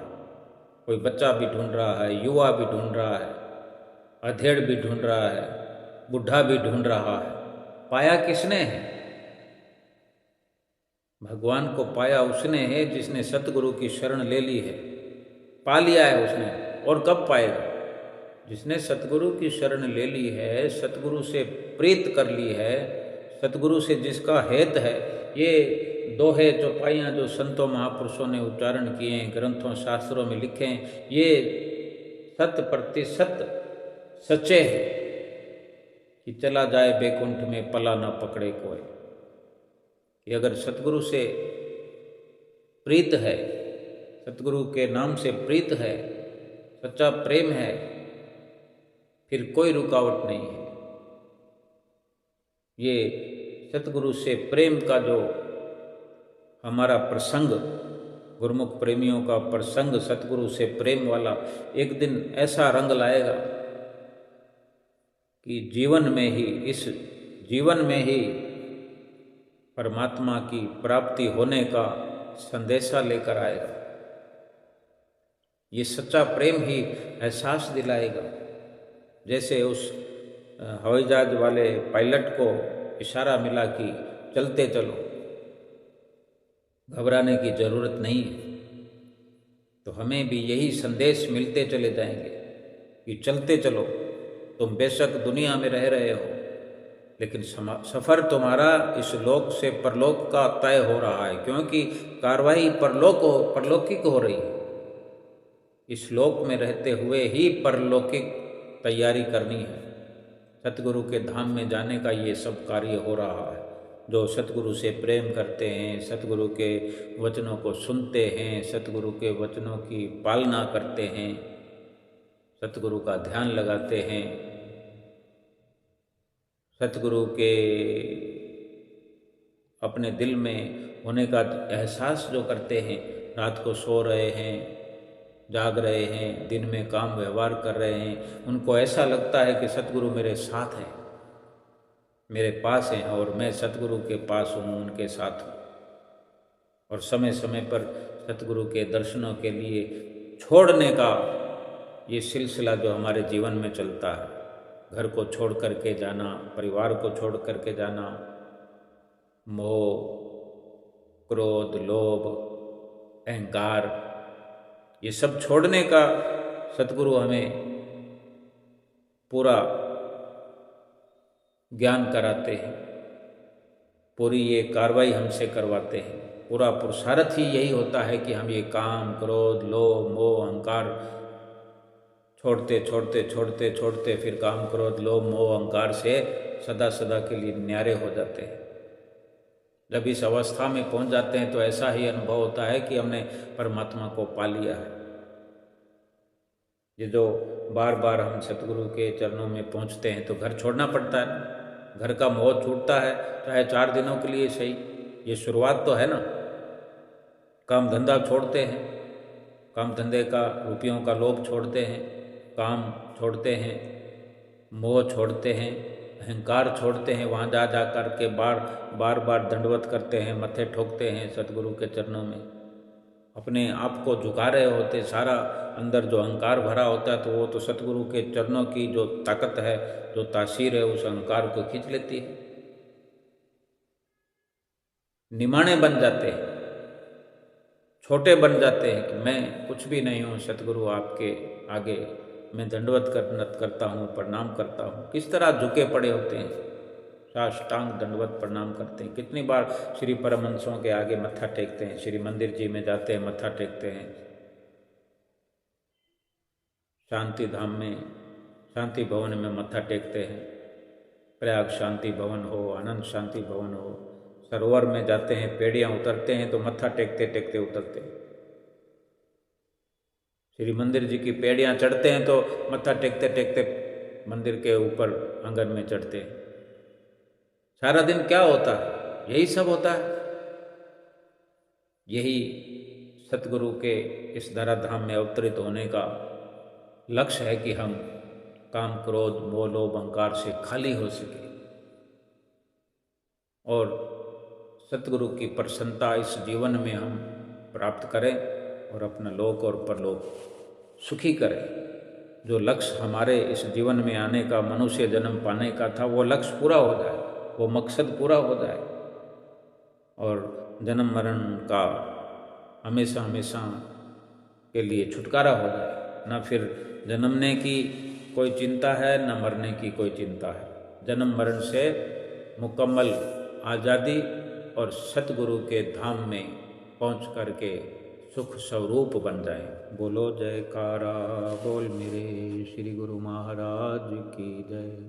कोई बच्चा भी ढूंढ रहा है, युवा भी ढूंढ रहा है, अधेड़ भी ढूंढ रहा है, बुढ़ा भी ढूंढ रहा है। पाया किसने है? भगवान को पाया उसने है जिसने सतगुरु की शरण ले ली है, पा लिया है उसने। और कब पाएगा? जिसने सतगुरु की शरण ले ली है, सतगुरु से प्रीत कर ली है, सतगुरु से जिसका हेत है। ये दोहे चौपाइयाँ जो संतों महापुरुषों ने उच्चारण किए हैं, ग्रंथों शास्त्रों में लिखे हैं, ये 100% सच्चे हैं कि चला जाए बैकुंठ में पला ना पकड़े कोई। कि अगर सतगुरु से प्रीत है, सतगुरु के नाम से प्रीत है, सच्चा प्रेम है, फिर कोई रुकावट नहीं है। ये सतगुरु से प्रेम का जो हमारा प्रसंग, गुरुमुख प्रेमियों का प्रसंग सतगुरु से प्रेम वाला, एक दिन ऐसा रंग लाएगा कि जीवन में ही, इस जीवन में ही परमात्मा की प्राप्ति होने का संदेशा लेकर आएगा। ये सच्चा प्रेम ही एहसास दिलाएगा। जैसे उस हवाई जहाज वाले पायलट को इशारा मिला कि चलते चलो, घबराने की ज़रूरत नहीं है। तो हमें भी यही संदेश मिलते चले जाएंगे कि चलते चलो। तुम बेशक दुनिया में रह रहे हो, लेकिन सफ़र तुम्हारा इस लोक से परलोक का तय हो रहा है, क्योंकि कार्रवाई परलौकिक हो रही है। इस लोक में रहते हुए ही परलौकिक तैयारी करनी है। सतगुरु के धाम में जाने का ये सब कार्य हो रहा है। जो सतगुरु से प्रेम करते हैं, सतगुरु के वचनों को सुनते हैं, सतगुरु के वचनों की पालना करते हैं, सतगुरु का ध्यान लगाते हैं, सतगुरु के अपने दिल में होने का एहसास जो करते हैं, रात को सो रहे हैं, जाग रहे हैं, दिन में काम व्यवहार कर रहे हैं, उनको ऐसा लगता है कि सतगुरु मेरे साथ हैं, मेरे पास हैं और मैं सतगुरु के पास हूँ, उनके साथ हूँ। और समय समय पर सतगुरु के दर्शनों के लिए छोड़ने का ये सिलसिला जो हमारे जीवन में चलता है, घर को छोड़ करके जाना, परिवार को छोड़ करके जाना, मोह, क्रोध, लोभ, अहंकार, ये सब छोड़ने का सतगुरु हमें पूरा ज्ञान कराते हैं, पूरी ये कार्रवाई हमसे करवाते हैं। पूरा पुरुषार्थ ही यही होता है कि हम ये काम, क्रोध, लोभ, मोह, अहंकार छोड़ते छोड़ते छोड़ते छोड़ते फिर काम, क्रोध, लोभ, मोह, अहंकार से सदा सदा के लिए न्यारे हो जाते हैं। जब इस अवस्था में पहुंच जाते हैं तो ऐसा ही अनुभव होता है कि हमने परमात्मा को पा लिया है। ये जो बार बार हम सतगुरु के चरणों में पहुंचते हैं तो घर छोड़ना पड़ता है। घर का मोह छूटता है, चाहे 4 दिनों के लिए सही। ये शुरुआत तो है ना। काम धंधा छोड़ते हैं, काम धंधे का, रुपयों का लोभ छोड़ते हैं, काम छोड़ते हैं, मोह छोड़ते हैं, अहंकार छोड़ते हैं। वहाँ जा जा कर के बार बार दंडवत करते हैं, मत्थे ठोकते हैं सतगुरु के चरणों में। अपने आप को झुका रहे होते, सारा अंदर जो अहंकार भरा होता है, तो वो तो सतगुरु के चरणों की जो ताकत है, जो तासीर है, उस अहंकार को खींच लेती है। निमाणे बन जाते हैं, छोटे बन जाते हैं कि मैं कुछ भी नहीं हूँ, सतगुरु आपके आगे मैं दंडवत करता हूँ, प्रणाम करता हूँ। किस तरह झुके पड़े होते हैं, साष्टांग दंडवत प्रणाम करते हैं। कितनी बार श्री परमहंसों के आगे मत्था टेकते हैं, श्री मंदिर जी में जाते हैं, मत्था टेकते हैं। शांति धाम में, शांति भवन में मत्था टेकते हैं। प्रयाग शांति भवन हो, आनंद शांति भवन हो, सरोवर में जाते हैं, पेड़ियाँ उतरते हैं तो मत्था टेकते टेकते उतरते हैं। श्री मंदिर जी की पेड़ियाँ चढ़ते हैं तो मत्था टेकते टेकते मंदिर के ऊपर आंगन में चढ़ते हैं। सारा दिन क्या होता है? यही सब होता है। यही सतगुरु के इस धराधाम में अवतरित होने का लक्ष्य है कि हम काम, क्रोध, मोह, लोभ, अहंकार से खाली हो सके और सतगुरु की प्रसन्नता इस जीवन में हम प्राप्त करें और अपना लोक और परलोक सुखी करें। जो लक्ष्य हमारे इस जीवन में आने का, मनुष्य जन्म पाने का था, वो लक्ष्य पूरा हो जाए, वो मकसद पूरा हो जाए और जन्म मरण का हमेशा हमेशा के लिए छुटकारा हो जाए। न फिर जन्मने की कोई चिंता है, न मरने की कोई चिंता है। जन्म मरण से मुकम्मल आज़ादी और सतगुरु के धाम में पहुँच करके सुख स्वरूप बन जाए। बोलो जयकारा बोल मेरे श्री गुरु महाराज की जय।